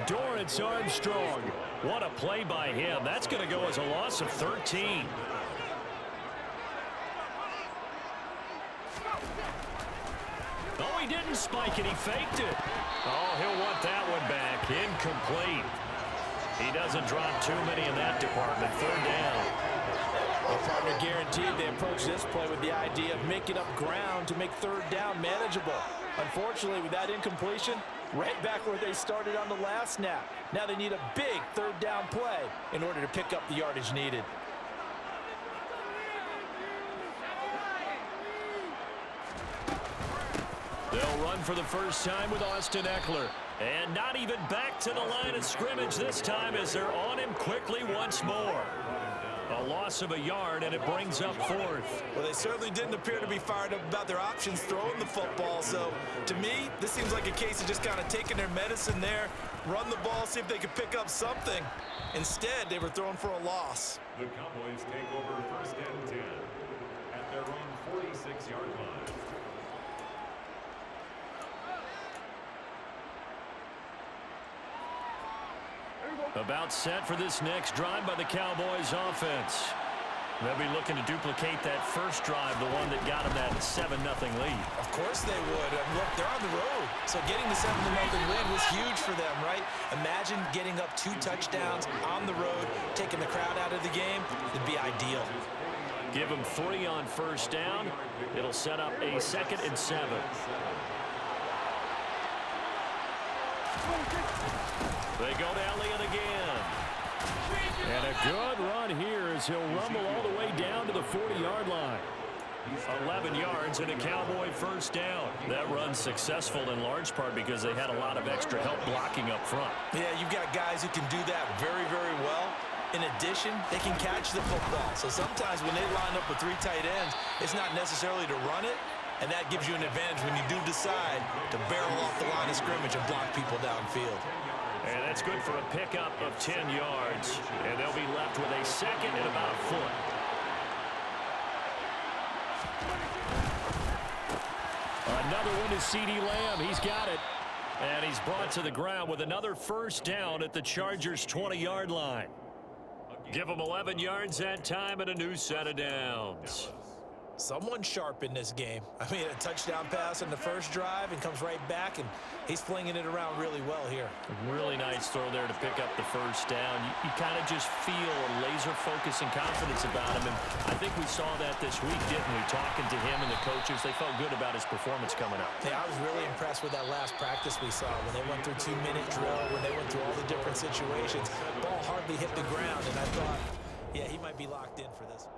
Dorrance Armstrong. What a play by him. That's going to go as a loss of 13. Oh, he didn't spike it. He faked it. Oh, he'll want that one back. Incomplete. He doesn't drop too many in that department. Third down. Well, partner, guaranteed they approach this play with the idea of making up ground to make third down manageable. Unfortunately, with that incompletion, right back where they started on the last snap. Now they need a big third down play in order to pick up the yardage needed. They'll run for the first time with Austin Eckler. And not even back to the line of scrimmage this time as they're on him quickly once more. A loss of a yard, and it brings up fourth. Well, they certainly didn't appear to be fired up about their options throwing the football. So, to me, this seems like a case of just kind of taking their medicine there, run the ball, see if they could pick up something. Instead, they were throwing for a loss. The Cowboys take over first and 10 at their own 46-yard line. About set for this next drive by the Cowboys offense. They'll be looking to duplicate that first drive, the one that got them that 7-0 lead. Of course they would. Look, they're on the road. So getting the 7-0 lead was huge for them, right? Imagine getting up 2 touchdowns on the road, taking the crowd out of the game. It'd be ideal. Give them 3 on first down. It'll set up a 2nd and 7. They go to Elliott again. And a good run here as he'll rumble all the way down to the 40-yard line. 11 yards and a Cowboy first down. That run's successful in large part because they had a lot of extra help blocking up front. Yeah, you've got guys who can do that very, very well. In addition, they can catch the football. So sometimes when they line up with 3 tight ends, it's not necessarily to run it, and that gives you an advantage when you do decide to barrel off the line of scrimmage and block people downfield. And that's good for a pickup of 10 yards. And they'll be left with a 2nd and about a foot. Another one is CeeDee Lamb. He's got it. And he's brought to the ground with another first down at the Chargers' 20-yard line. Give them 11 yards that time and a new set of downs. Someone sharp in this game. I mean, a touchdown pass in the first drive and comes right back, and he's flinging it around really well here. A really nice throw there to pick up the first down. You kind of just feel a laser focus and confidence about him, and I think we saw that this week, didn't we? Talking to him and the coaches, they felt good about his performance coming up. Yeah, I was really impressed with that last practice we saw when they went through 2-minute drill, when they went through all the different situations. Ball hardly hit the ground, and I thought, yeah, he might be locked in for this.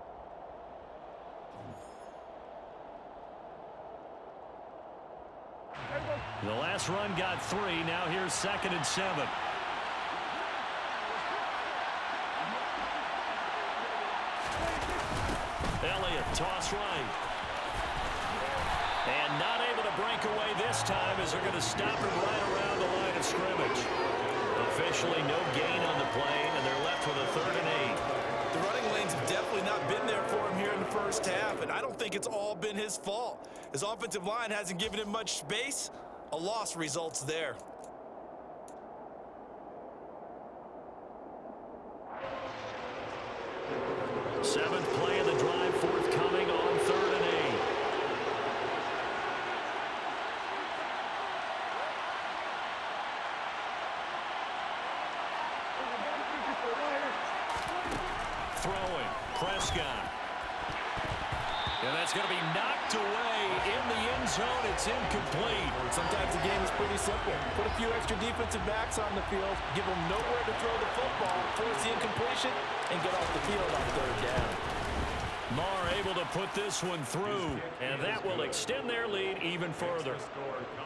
The last run got 3. Now here's 2nd and 7. Elliott, toss right. And not able to break away this time as they're going to stop him right around the line of scrimmage. Officially no gain on the play, and they're left with a 3rd and 8. The running lanes have definitely not been there for him here in the first half, and I don't think it's all been his fault. His offensive line hasn't given him much space. A loss results there. Seventh play of the drive forthcoming on 3rd and 8. Throwing, Prescott. And that's going to be knocked away in the end zone. It's incomplete. Sometimes the game is pretty simple. Put a few extra defensive backs on the field, give them nowhere to throw the football, force the incompletion, and get off the field on 3rd down. Marr able to put this one through, and that will extend their lead even further.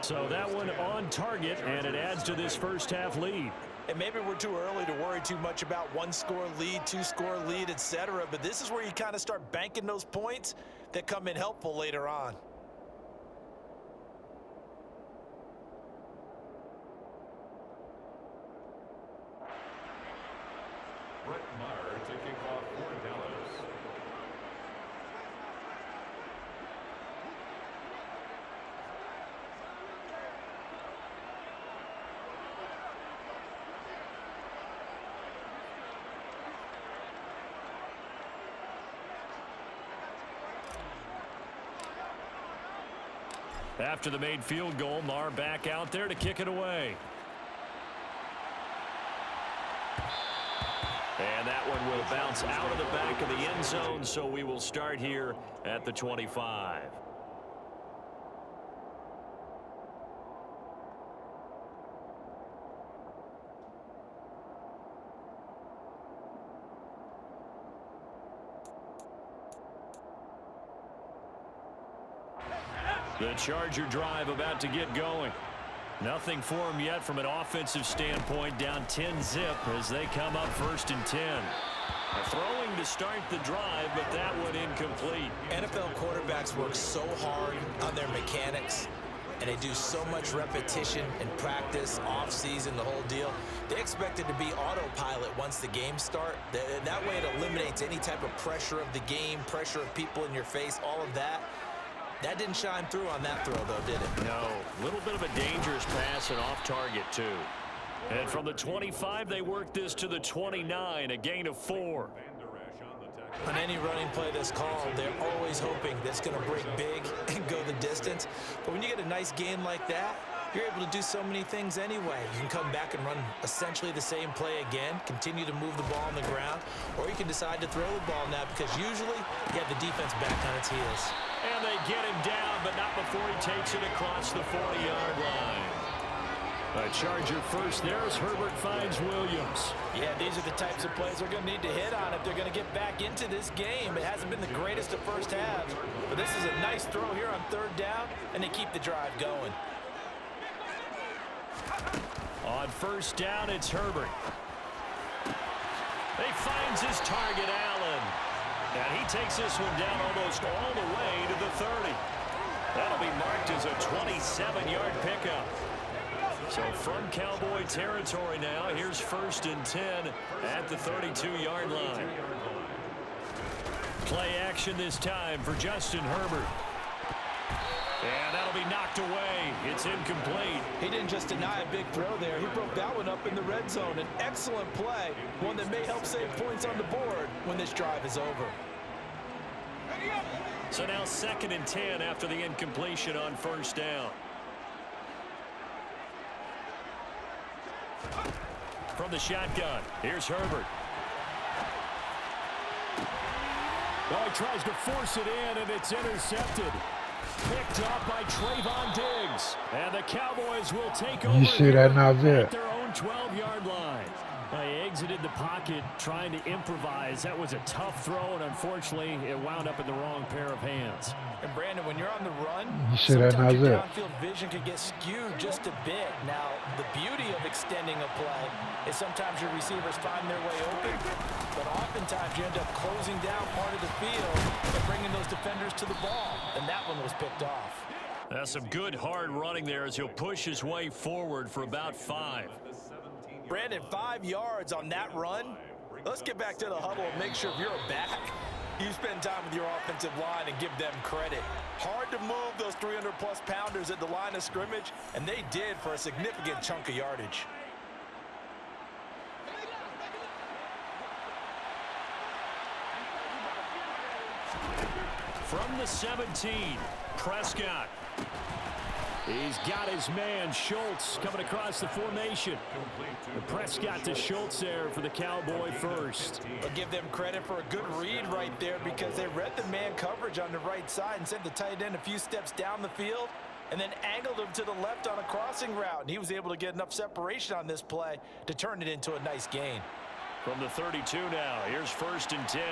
So that one on target, and it adds to this first half lead. And maybe we're too early to worry too much about 1-score lead, 2-score lead, etc. But this is where you kind of start banking those points that come in helpful later on. Brett Maher to kick off for Dallas. After the made field goal, Marr back out there to kick it away. And that one will bounce out of the back of the end zone, so we will start here at the 25. The Charger drive about to get going. Nothing for them yet from an offensive standpoint, down 10-zip as they come up 1st and 10. Throwing to start the drive, but that one incomplete. NFL quarterbacks work so hard on their mechanics, and they do so much repetition and practice, off-season, the whole deal. They expect it to be autopilot once the games start. That way it eliminates any type of pressure of the game, pressure of people in your face, all of that. That didn't shine through on that throw, though, did it? No. A little bit of a dangerous pass and off target, too. And from the 25, they work this to the 29, a gain of 4. On any running play that's called, they're always hoping that's going to break big and go the distance. But when you get a nice gain like that, you're able to do so many things anyway. You can come back and run essentially the same play again, continue to move the ball on the ground, or you can decide to throw the ball now because usually you have the defense back on its heels. And they get him down, but not before he takes it across the 40-yard line. A Charger first there as Herbert finds Williams. Yeah, these are the types of plays they're going to need to hit on if they're going to get back into this game. It hasn't been the greatest of first halves, but this is a nice throw here on 3rd down, and they keep the drive going. On 1st down, it's Herbert. He finds his target, Allen. And he takes this one down almost all the way to the 30. That'll be marked as a 27-yard pickup. So from Cowboy territory now, here's 1st and 10 at the 32-yard line. Play action this time for Justin Herbert. And that'll be knocked away. It's incomplete. He didn't just deny a big throw there. He broke that one up in the red zone. An excellent play, one that may help save points on the board when this drive is over. So now 2nd and 10 after the incompletion on 1st down. From the shotgun, here's Herbert. Well, he tries to force it in, and it's intercepted. Picked up by Trayvon Diggs. And the Cowboys will take over. You see that now, at there. their own 12-yard line. They exited the pocket trying to improvise. That was a tough throw, and unfortunately, it wound up in the wrong pair of hands. And Brandon, when you're on the run, You see that now, sometimes your there. downfield vision can get skewed just a bit. Now, the beauty of extending a play is sometimes your receivers find their way open, but oftentimes you end up closing down part of the field and bringing those defenders to the ball, and that one was picked off. That's some good hard running there as he'll push his way forward for about 5. Brandon, 5 yards on that run. Let's get back to the huddle and make sure if you're a back, you spend time with your offensive line and give them credit. Hard to move those 300-plus pounders at the line of scrimmage, and they did for a significant chunk of yardage. From the 17, Prescott. He's got his man, Schultz, coming across the formation. Prescott to Schultz there for the Cowboy first. I'll give them credit for a good read right there because they read the man coverage on the right side and sent the tight end a few steps down the field and then angled him to the left on a crossing route. And he was able to get enough separation on this play to turn it into a nice gain. From the 32 now, here's 1st and 10.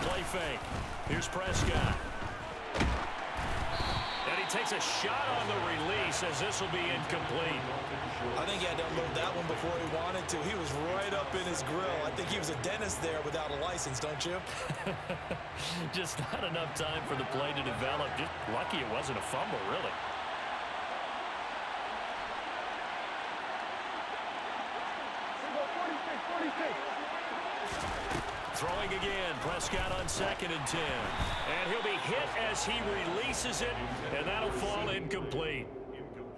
Play fake. Here's Prescott. And he takes a shot on the release as this will be incomplete. I think he had to unload that one before he wanted to. He was right up in his grill. I think he was a dentist there without a license, don't you? Just not enough time for the play to develop. Just lucky it wasn't a fumble, really. Throwing again, Prescott on 2nd and 10. And he'll be hit as he releases it, and that'll fall incomplete.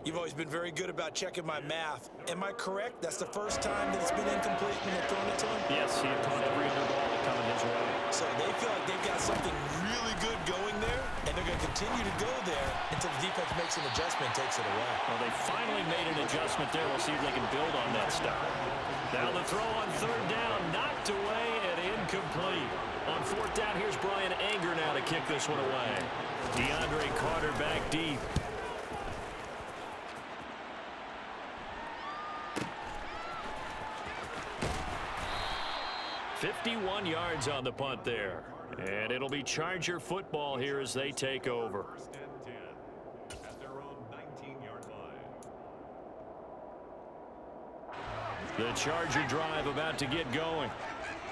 You've always been very good about checking my math. Am I correct? That's the first time that it's been incomplete when they've thrown it to him? Yes, he had caught every other ball coming his way. So they feel like they've got something really good going there, and they're going to continue to go there until the defense makes an adjustment and takes it away. Well, they finally made an adjustment there. We'll see if they can build on that stuff. Now the throw on third down, knocked away and incomplete. On fourth down, here's Brian Anger now to kick this one away. DeAndre Carter back deep. "51 yards on the punt there. And it'll be Charger football here as they take over. First and 10 at their own 19-yard line. The Charger drive about to get going.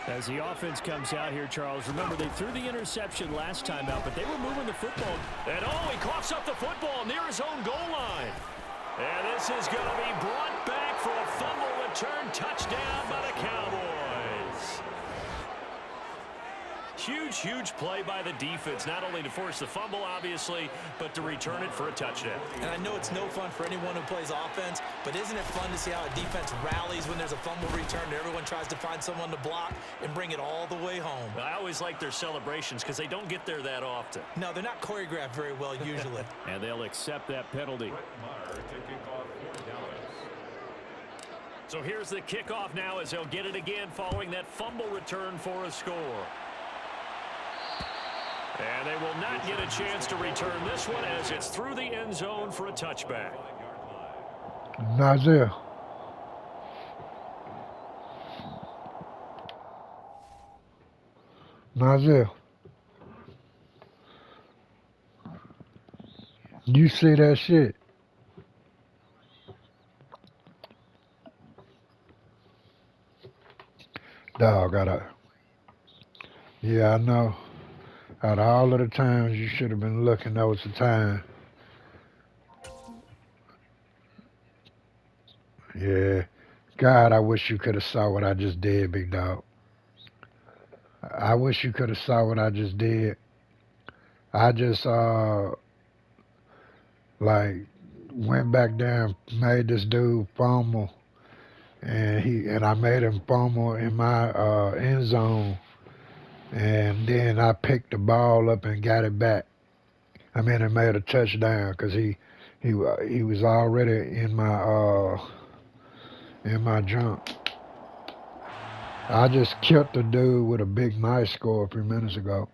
As the offense comes out here, Charles, remember they threw the interception last time out, but they were moving the football. And he coughs up the football near his own goal line. And this is going to be brought back for a fumble return touchdown by the Cowboys. Huge play by the defense, not only to force the fumble, obviously, but to return it for a touchdown. And I know it's no fun for anyone who plays offense, but isn't it fun to see how a defense rallies when there's a fumble return and everyone tries to find someone to block and bring it all the way home? I always like their celebrations because they don't get there that often. No, they're not choreographed very well usually. And they'll accept that penalty. Taking off for Dallas. So here's the kickoff now as they'll get it again following that fumble return for a score. And they will not get a chance to return this one as it's through the end zone for a touchback. Nazir. You see that shit? Dog, yeah, I know. Out of all of the times you should have been looking, that was the time. Yeah. God, I wish you could have saw what I just did, big dog. I wish you could have saw what I just did. I just, went back there and made this dude fumble. And I made him fumble in my end zone. And then I picked the ball up and got it back. I mean, it made a touchdown because he was already in my jump. I just killed the dude with a big nice score a few minutes ago.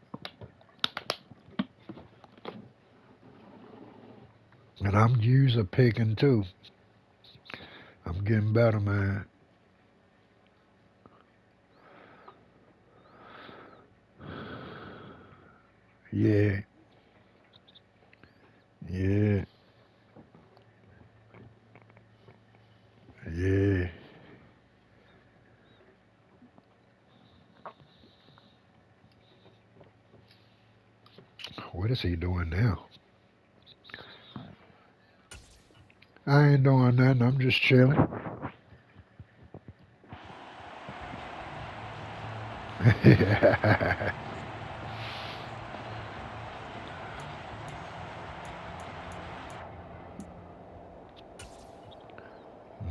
And I'm user picking too. I'm getting better, man. Yeah. What is he doing now? I ain't doing nothing. I'm just chilling.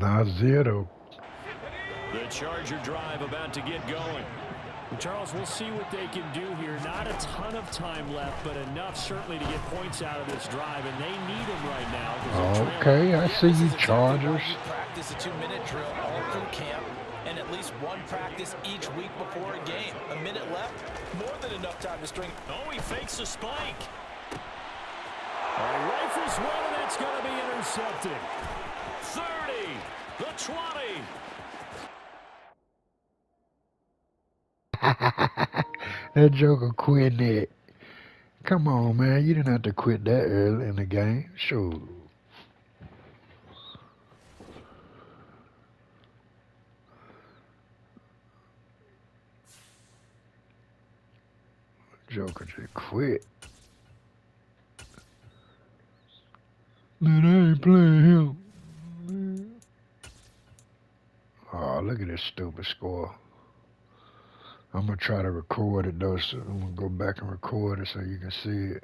Nazir. The Charger drive about to get going. Charles, we'll see what they can do here. Not a ton of time left, but enough certainly to get points out of this drive, and they need them right now. Okay, I see you, Chargers. Practice a 2-minute drill all through camp, and at least one practice each week before a game. A minute left, more than enough time to string. Oh, he fakes a spike. Rifles one, and that's going to be intercepted. 30, the 20. That joker quit that. Come on, man. You didn't have to quit that early in the game. Sure. Joker just quit. Man, I ain't playing him. Oh, look at this stupid score. I'm going to try to record it, though, so I'm going to go back and record it so you can see it.